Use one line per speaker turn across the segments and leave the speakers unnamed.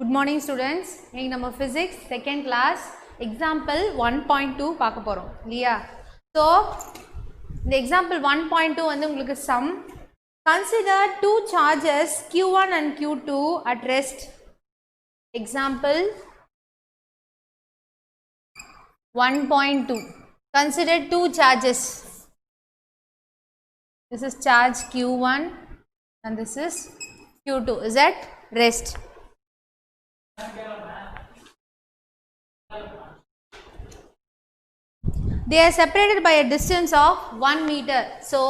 Good morning students. இன்னைக்கு நம்ம physics second class example 1.2 பார்க்க போறோம் இல்லையா? So இந்த example 1.2 வந்து உங்களுக்கு sum. Consider two charges Q1 and Q2 at rest. Example 1.2. Consider two charges. This is charge Q1 and this is Q2 is at rest. They are separated by a distance of 1 meter. So,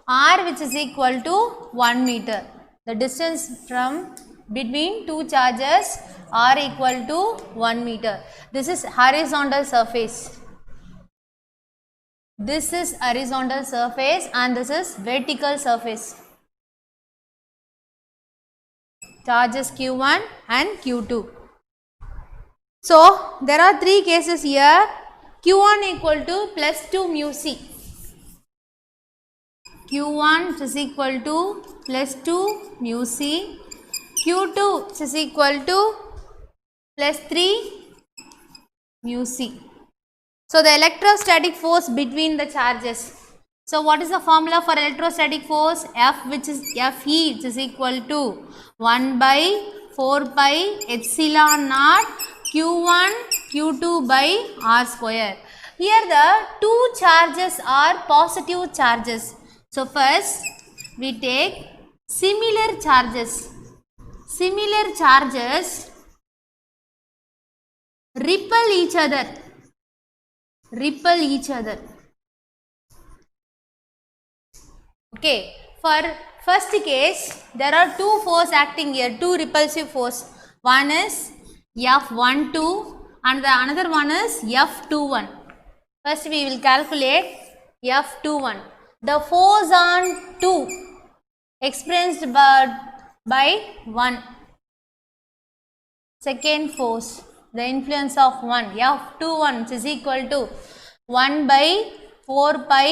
R which is equal to 1 meter. The distance from between two charges are equal to 1 meter. This is horizontal surface. This is horizontal surface and this is vertical surface. Charges Q1 and Q2. So, there are three cases here. Q1 equal to plus 2 mu c. Q1 is equal to plus 2 mu c. Q2 is equal to plus 3 mu c. So, the electrostatic force between the charges. So, what is the formula for electrostatic force? F which is Fe which is equal to 1 by 4 pi epsilon naught Q1 Q2 by R square. Here the two charges are positive charges. So, first we take similar charges. Similar charges repel each other. Repel each other. Okay, for first case there are two force acting here, two repulsive force. One is F12 and the another one is F21. First we will calculate F21. The force on 2 experienced by 1. Second force, the influence of 1, F21 which is equal to 1 by 4 pi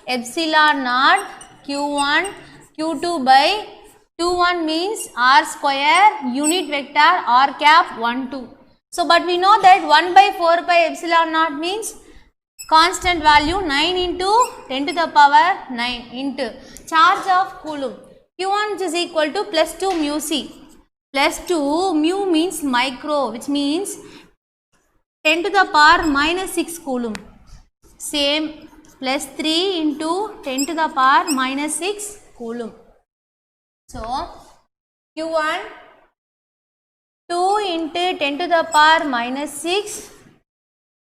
epsilon naught Q1 Q2 by 21 means R square unit vector R cap 1 2. So, but we know that 1 by 4 pi epsilon naught means constant value 9 into 10 to the power 9 into charge of Coulomb. Q1 which is equal to plus 2 mu c. Plus 2 mu means micro which means 10 to the power minus 6 Coulomb. Same plus 3 into 10 to the power minus 6 Coulomb. So, Q1 2 into 10 to the power minus 6,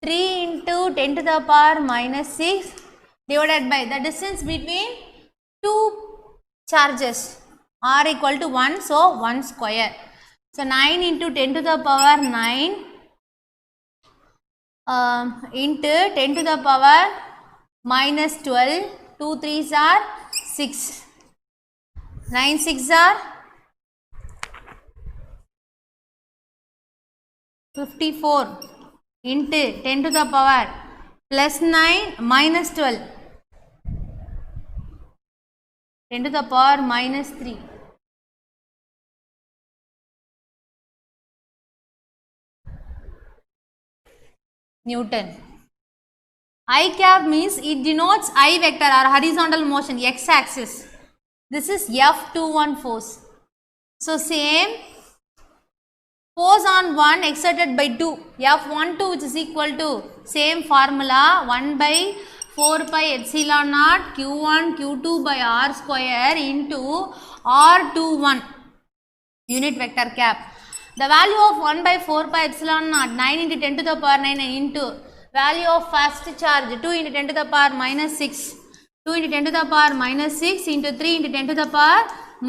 3 into 10 to the power minus 6 divided by the distance between two charges are equal to 1. So, 1 square. So, 9 into 10 to the power 9 into 10 to the power minus 12, 2 3s are 6. 9 6 are 54 into 10 to the power plus 9 minus 12 10 to the power minus 3. Newton. I cap means it denotes I vector or horizontal motion x axis. This is F21 force. So, same force on 1 exerted by 2, F12 which is equal to same formula 1 by 4 pi epsilon naught Q1 Q2 by R square into R21 unit vector cap. The value of 1 by 4 pi epsilon naught 9 into 10 to the power 9 into value of first charge 2 into 10 to the power minus 6. 2 into 10 to the power minus 6 into 3 into 10 to the power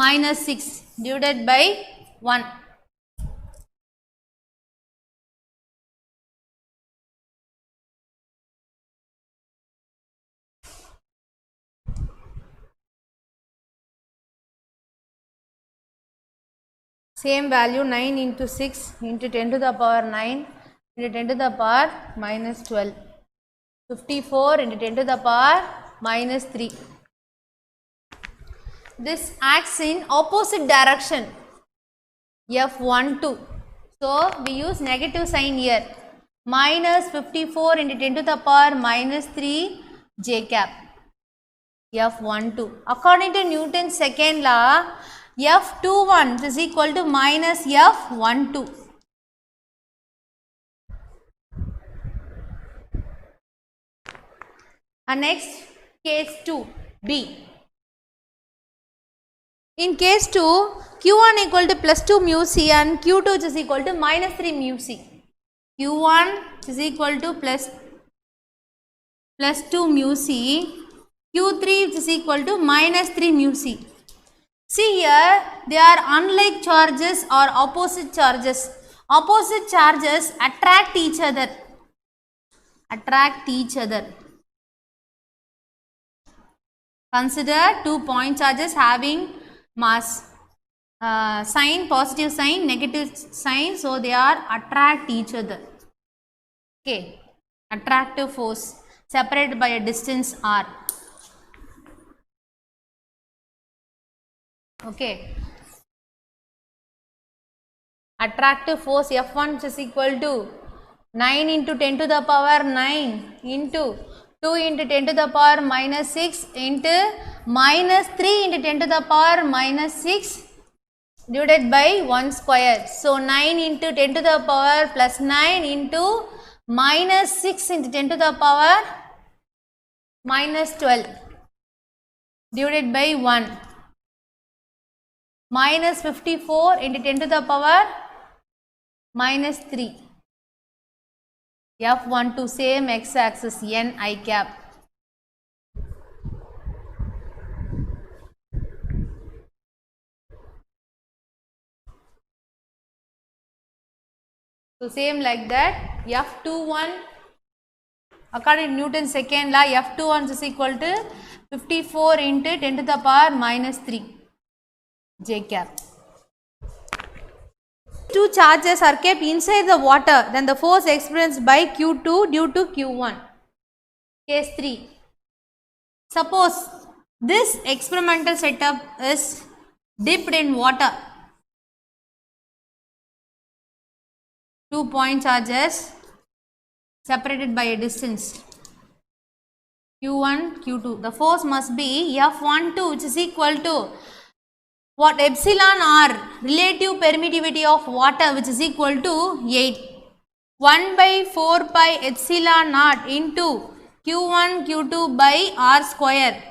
minus 6 divided by 1. Same value 9 into 6 into 10 to the power 9 into 10 to the power minus 12. 54 into 10 to the power minus 3. This acts in opposite direction F12. So, So we use negative sign here. Minus 54 into 10 to the power minus 3 j cap. F12. According to Newton's second law, F21 is equal to minus F12. And next, case 2, B. In case 2, Q1 equal to plus 2 mu C and Q2 is equal to minus 3 mu C. Q1 is equal to plus 2 mu C. Q3 is equal to minus 3 mu C. See here, they are unlike charges or opposite charges. Opposite charges attract each other. Consider 2 point charges having mass, sign, positive sign, negative sign, so they are attract each other. Okay, attractive force separated by a distance r. Okay, attractive force F1 is equal to 9 into 10 to the power 9 into 2 into 10 to the power minus 6 into minus 3 into 10 to the power minus 6 divided by 1 square. So 9 into 10 to the power plus 9 into minus 6 into 10 to the power minus 12 divided by 1. Minus 54 into 10 to the power minus 3. F12 same x axis n I cap. So same like that, F21 according to Newton's second law, F21 is equal to 54 into 10 to the power minus 3 j cap. Two charges are kept inside the water, then the force experienced by Q2 due to Q1. Case 3. Suppose this experimental setup is dipped in water. 2 point charges separated by a distance Q1, Q2. The force must be F12, which is equal to what? Epsilon r, relative permittivity of water, which is equal to 8. 1 by 4 pi epsilon naught into Q1, Q2 by r square.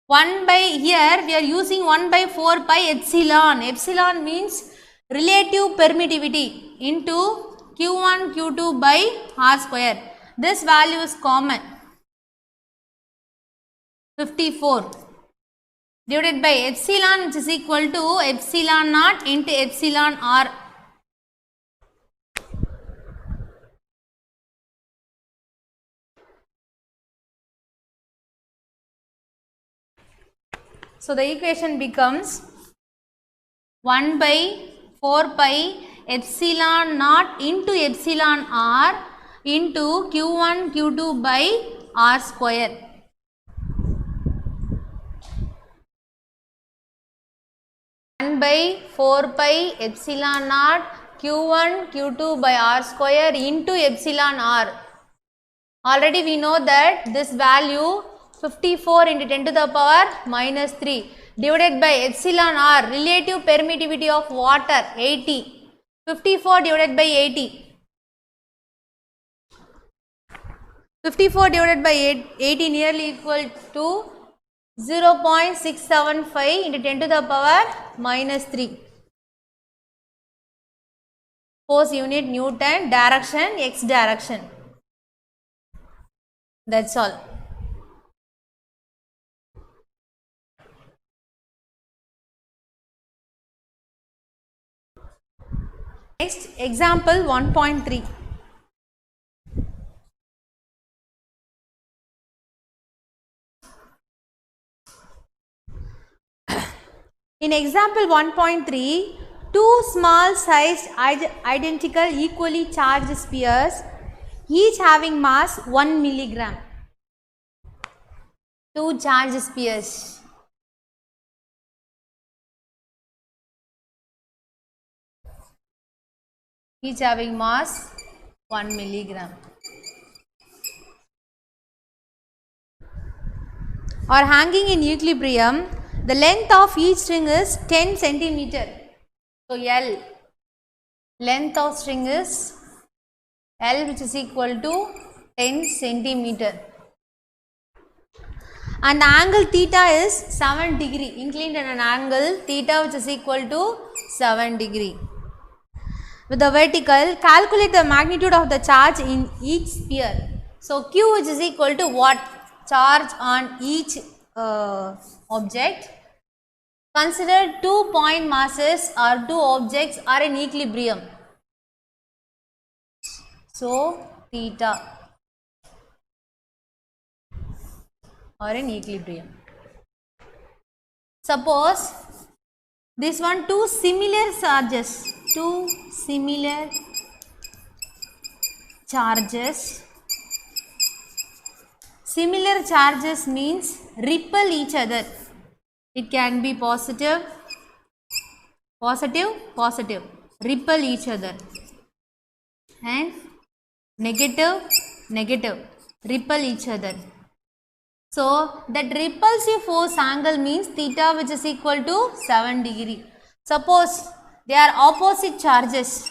1 by, here we are using 1 by 4 pi epsilon. Epsilon means relative permittivity into Q1, Q2 by r square. This value is common. 54 divided by epsilon, which is equal to epsilon naught into epsilon r. So the equation becomes 1 by 4 pi epsilon naught into epsilon r into Q1, Q2 by r square. By 4 pi epsilon naught Q1 Q2 by r square into epsilon r. Already we know that this value 54 into 10 to the power minus 3 divided by epsilon r, relative permittivity of water 80. 54 divided by 80. 54 divided by 80 nearly equal to 0.675 into 10 to the power minus 3. Force unit Newton, direction x direction. That's all. Next, example 1.3. In example 1.3, two small sized identical equally charged spheres, each having mass 1 milligram. Two charged spheres. each having mass 1 milligram. Or hanging in equilibrium, the length of each string is 10 centimeter. So L, length of string is L, which is equal to 10 centimeter. And the angle theta is 7 degree, inclined at an angle theta which is equal to 7 degree. With the vertical, calculate the magnitude of the charge in each sphere. So Q, which is equal to what? Charge on each object. Consider 2 point masses or 2 objects are in equilibrium. So theta are in equilibrium. Suppose this one, two similar charges Similar charges means repel each other. It can be positive, repel each other, and negative, repel each other. So that repulsive force angle means theta, which is equal to 7 degree. Suppose they are opposite charges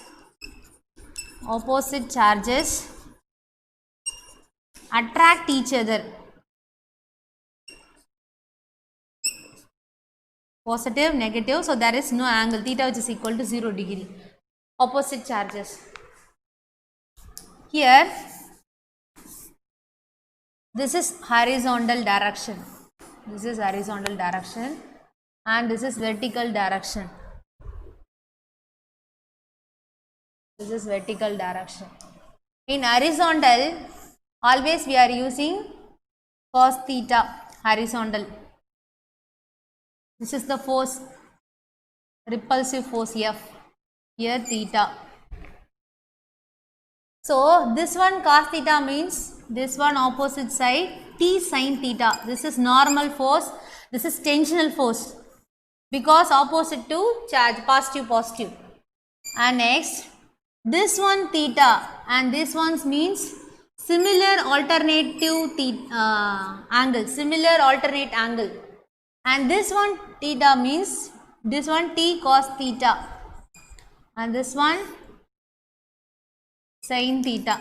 attract each other, positive, negative, so there is no angle, theta which is equal to 0 degree, opposite charges. Here this is horizontal direction, and this is vertical direction. In horizontal, always we are using cos theta, horizontal. This is the force, repulsive force F, here theta. So this one cos theta means this one opposite side T sin theta. This is normal force, this is tensional force, because opposite to charge, positive. And next this one theta, and this one means similar alternate angle, and this one theta means this one T cos theta, and this one sin theta.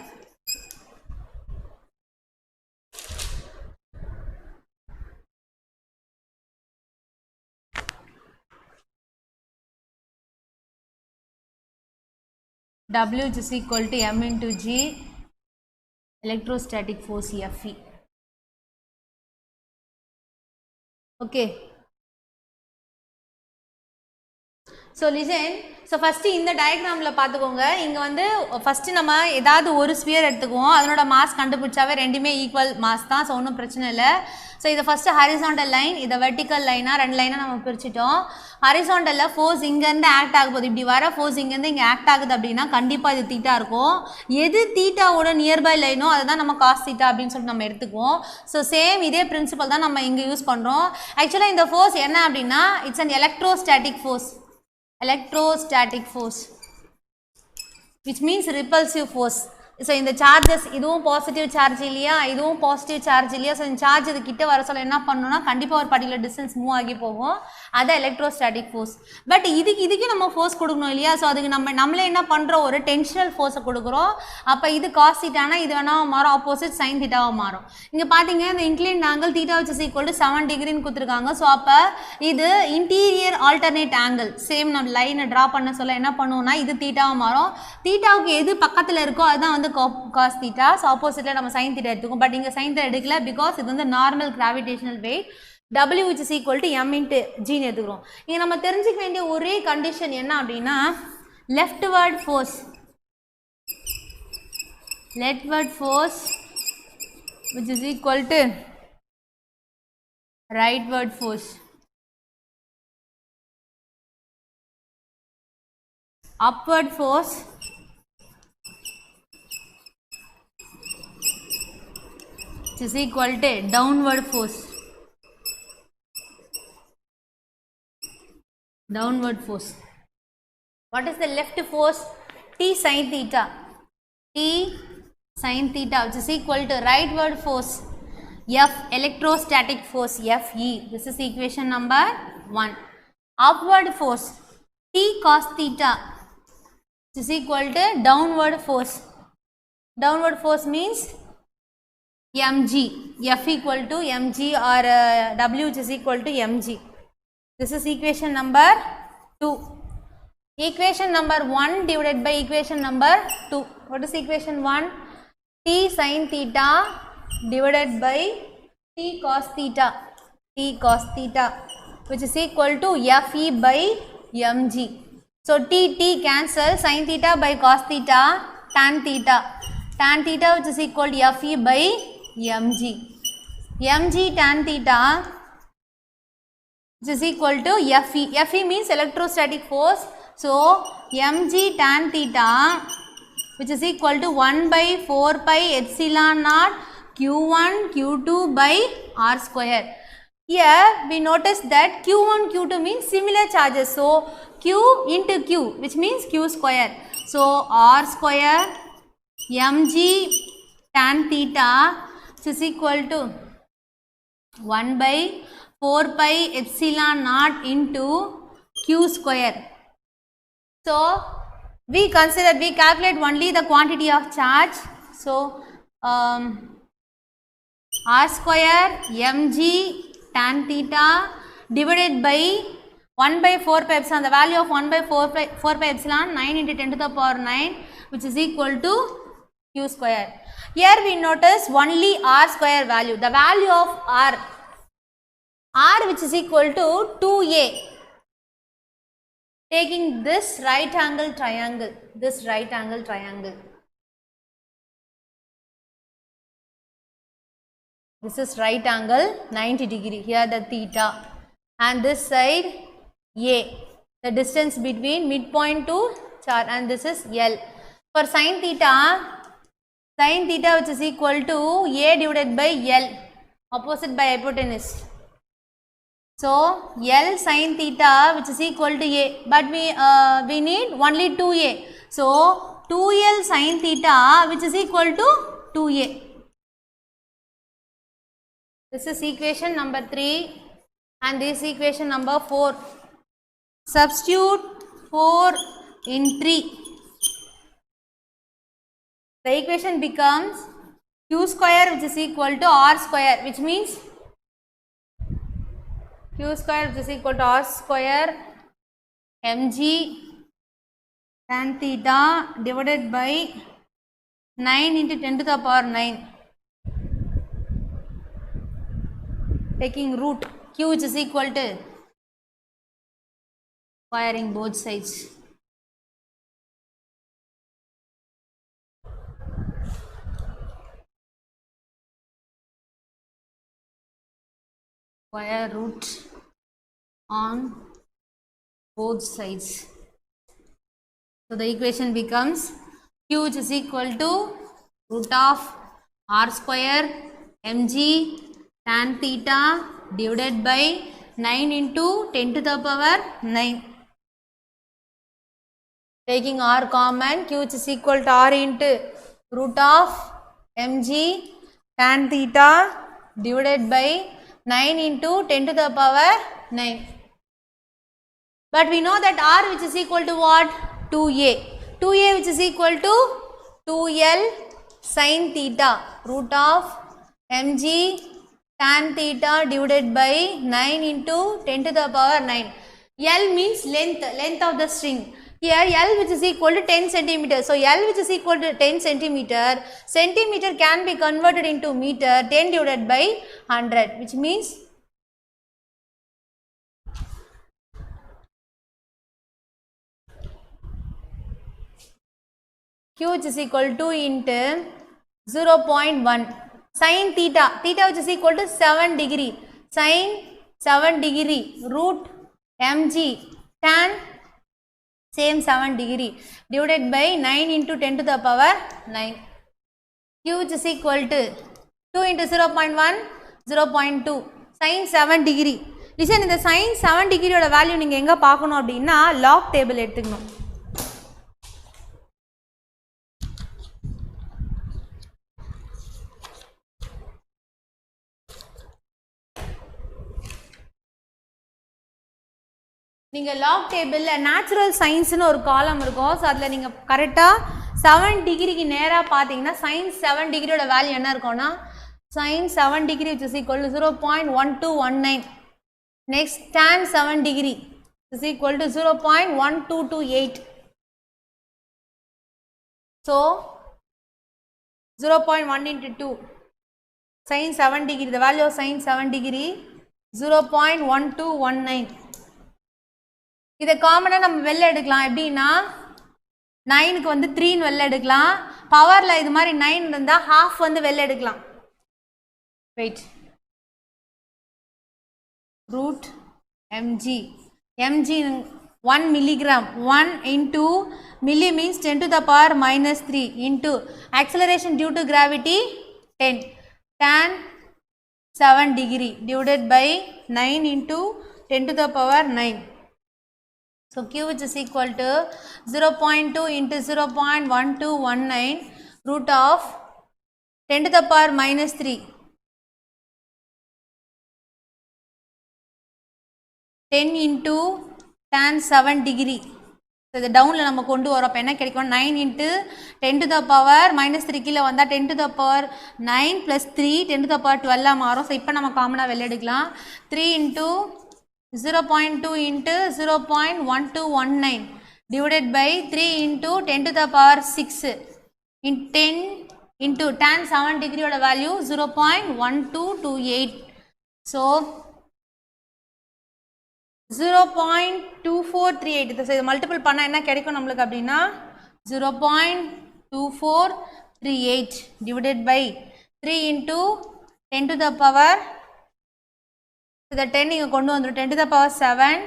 W, which is equal to m into G, electrostatic force Fe. Okay. So listen, so first in the diagram la paathukonga, inga vandu first nama edavadhu oru sphere eduthukuvom, adanoda mass kandupidichave rendume equal mass dhaan, so onnum prachana illa. So idu first horizontal line, idu vertical line ah rendu line nama pirichitom. Horizontal la force inga irundhu act agupodhu, ipdi vara force inga irundhu inga act agudhu appadina kandipa idu theta irukum. Edu theta oda nearby line o adha nama cos theta appdinu solli nama eduthukuvom. So same idhe principle dhaan nama inga use pandrom. Actually இந்த force enna appadina, it's an electrostatic force, which means repulsive force. So in the charges, இதுவும் positive charge இல்லையா, இதுவும் positive charge இல்லையா, so இந்த charge இது கிட்ட வர சொல்ல என்ன பண்ணனும்னா கண்டிப்பா ஒரு particular distance move ஆகி போகும், அது electrostatic force. பட் இதுக்கு நம்ம force கொடுக்கணும் இல்லையா, so அதுக்கு நம்மளே என்ன பண்றோம், ஒரு tensional force கொடுக்கிறோம். அப்ப இது cos theta னா இது வேணா மாறும், opposite sin theta வா மாறும். இங்க பாத்தீங்க இந்த inclined angle theta which is equal to 7 degree ன்னு கொடுத்திருக்காங்க. so அப்ப இது interior alternate angle, same நம்ம லைனை டிரா பண்ண சொல்ல என்ன பண்ணுவோம்னா இது theta வா மாறும். thetaவுக்கு எது பக்கத்துல இருக்கோ அதுதான் வந்து cos theta, so opposite la nama sin theta எடுத்துக்கும். பட் இங்க sin theta எடுக்கல, because இது வந்து normal gravitational weight W, which is equal to m into G ன்னு எடுத்துக்கிறோம். இங்க நம்ம தெரிஞ்சுக்க வேண்டிய ஒரே கண்டிஷன் என்ன அப்படின்னா, leftward force which is equal to rightward force. Upward force is equal to downward force. What is the left force? T sin theta. T sin theta which is equal to rightward force F, electrostatic force Fe. This is equation number 1. Upward force T cos theta which is equal to downward force. Downward force means mg. F equal to mg or W which is equal to mg. This is equation number 2. Equation number 1 divided by equation number 2. What is equation 1? T sin theta divided by T cos theta. T cos theta which is equal to Fe by mg. So T cancel, sin theta by cos theta, tan theta. Tan theta which is equal to Fe by mg. Mg tan theta which is equal to Fe. Fe means electrostatic force. So mg tan theta which is equal to 1 by 4 pi epsilon naught q1 q2 by r square. Here we notice that q1 q2 means similar charges. So q into q which means q square. So r square mg tan theta which is equal to 1 by 4 pi epsilon naught into q square. So we calculate only the quantity of charge. So r square mg tan theta divided by 1 by 4 pi epsilon, the value of 1 by 4 pi epsilon 9 into 10 to the power 9 which is equal to q square. Here we notice only r square value, the value of r which is equal to 2a. Taking this right angle triangle, this is right angle 90 degree, here the theta, and this side a, the distance between midpoint to chart, and this is L. For sin theta which is equal to a divided by L, opposite by hypotenuse. So L sin theta which is equal to a, but we need only 2a. So 2L sin theta which is equal to 2a. This is equation number 3 and this equation number 4. Substitute 4 in 3. The equation becomes q square which is equal to r square, which means q square which is equal to r square mg tan theta divided by 9 into 10 to the power 9. Taking root q which is equal to squaring both sides. Square root on both sides. So the equation becomes q which is equal to root of r square mg tan theta divided by 9 into 10 to the power 9. Taking r common, q which is equal to r into root of mg tan theta divided by 9 into 10 to the power 9. But we know that r which is equal to what? 2a. 2a which is equal to 2l sin theta root of mg tan theta divided by 9 into 10 to the power 9. L means length of the string. Here L which is equal to 10 centimeter. So L which is equal to 10 centimeter. Centimeter can be converted into meter. 10 divided by 100, which means q which is equal to into 0.1 sin theta which is equal to 7 degree, sin 7 degree root mg tan same 7 degree divided by 9 into 10 to the power 9. Q which is equal to 2 into 0.1 0.2 sin 7 degree. Listen, இந்த sin 7 degree ஓட value நீங்க எங்க பார்க்கணும் அப்படினா log table எடுத்துக்கணும். நீங்கள் lock டேபிளில் natural சயின்ஸ்னு ஒரு காலம் இருக்கும். ஸோ அதில் நீங்கள் கரெக்டாக 7 டிகிரிக்கு நேராக பார்த்தீங்கன்னா சைன் 7 டிகிரியோட வேல்யூ என்ன இருக்கும்னா sin 7 degree which is equal to 0.1219. Next tan 7 degree is equal to 0.1228. So 0.1 into 2 sin 7 degree, the value of sin 7 degree 0.1219. இதை காமனாக நம்ம வெளில எடுக்கலாம். எப்படின்னா 9க்கு வந்து 3ன்னு வெளில எடுக்கலாம். பவரில் இது மாதிரி 9 இருந்தால் half வந்து வெளில எடுக்கலாம். Wait, root mg 1 milligram, 1 into milli means 10 to the power minus 3 into acceleration due to gravity 10 tan 7 degree divided by 9 into 10 to the power 9. So q which is equal to 0.2 into 0.1219 root of 10 to the power minus 3 10 into tan 7 degree. So இது டவுனில் நம்ம கொண்டு வரோம். அப்போ என்ன கிடைக்கும் 9 into 10 to the power minus 3 கீழே வந்தால் 10 to the power 9 plus 3 10 to the power 12 மாறும். ஸோ இப்போ நம்ம காமனாக வெளில எடுக்கலாம். 3 into 0.2 into 0.1219 divided by 3 into 10 to the power 6 in 10 into tan 7 degree ஓட value 0.1228. So 0.2438. இதை மல்டிபிள் பண்ணால் என்ன கிடைக்கும் நம்மளுக்கு அப்படின்னா 0.2438 divided by 3 into 10 to the power, இதை 10 நீங்கள் கொண்டு வந்துடும் 10 to the power 7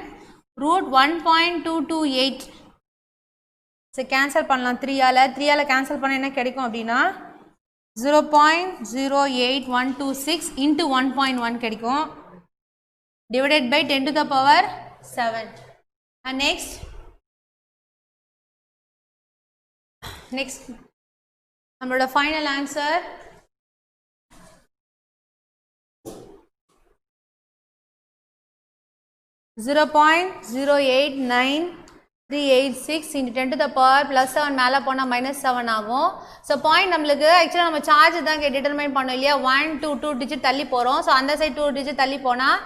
root 1.228. So cancel பண்ணலாம் 3ஆல் கேன்சல் பண்ணால் என்ன கிடைக்கும் அப்படின்னா 0.08126 into 1.1 கிடைக்கும் divided by 10 to the power 7. And next நம்மளோட final answer 0.089386 into 10 to the power plus 7 மேலே போனால் minus 7 ஆகும். ஸோ பாயிண்ட் நம்மளுக்கு ஆக்சுவலாக நம்ம சார்ஜ் தான் டிட்டர்மைன் பண்ணோம் இல்லையா. 1 to 2 டிஜிட் தள்ளி போகிறோம். ஸோ அந்த சைட் 2 டிஜிட் தள்ளி போனால்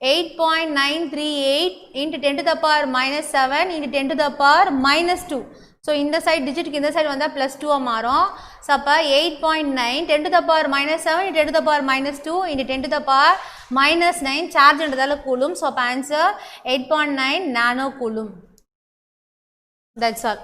8.938 into 10 to the power minus 7 into 10 to the power minus 2. So இந்த சைட் டிஜிட்டுக்கு இந்த சைடு வந்தால் ப்ளஸ் 2 மாறும். ஸோ அப்போ 8.9 10 to the power minus 7 into 10 to the power minus 2 into 10 to the power minus 9 சார்ஜ்ன்றதால coulomb. So அப்போ answer 8.9 nano coulomb. That's all.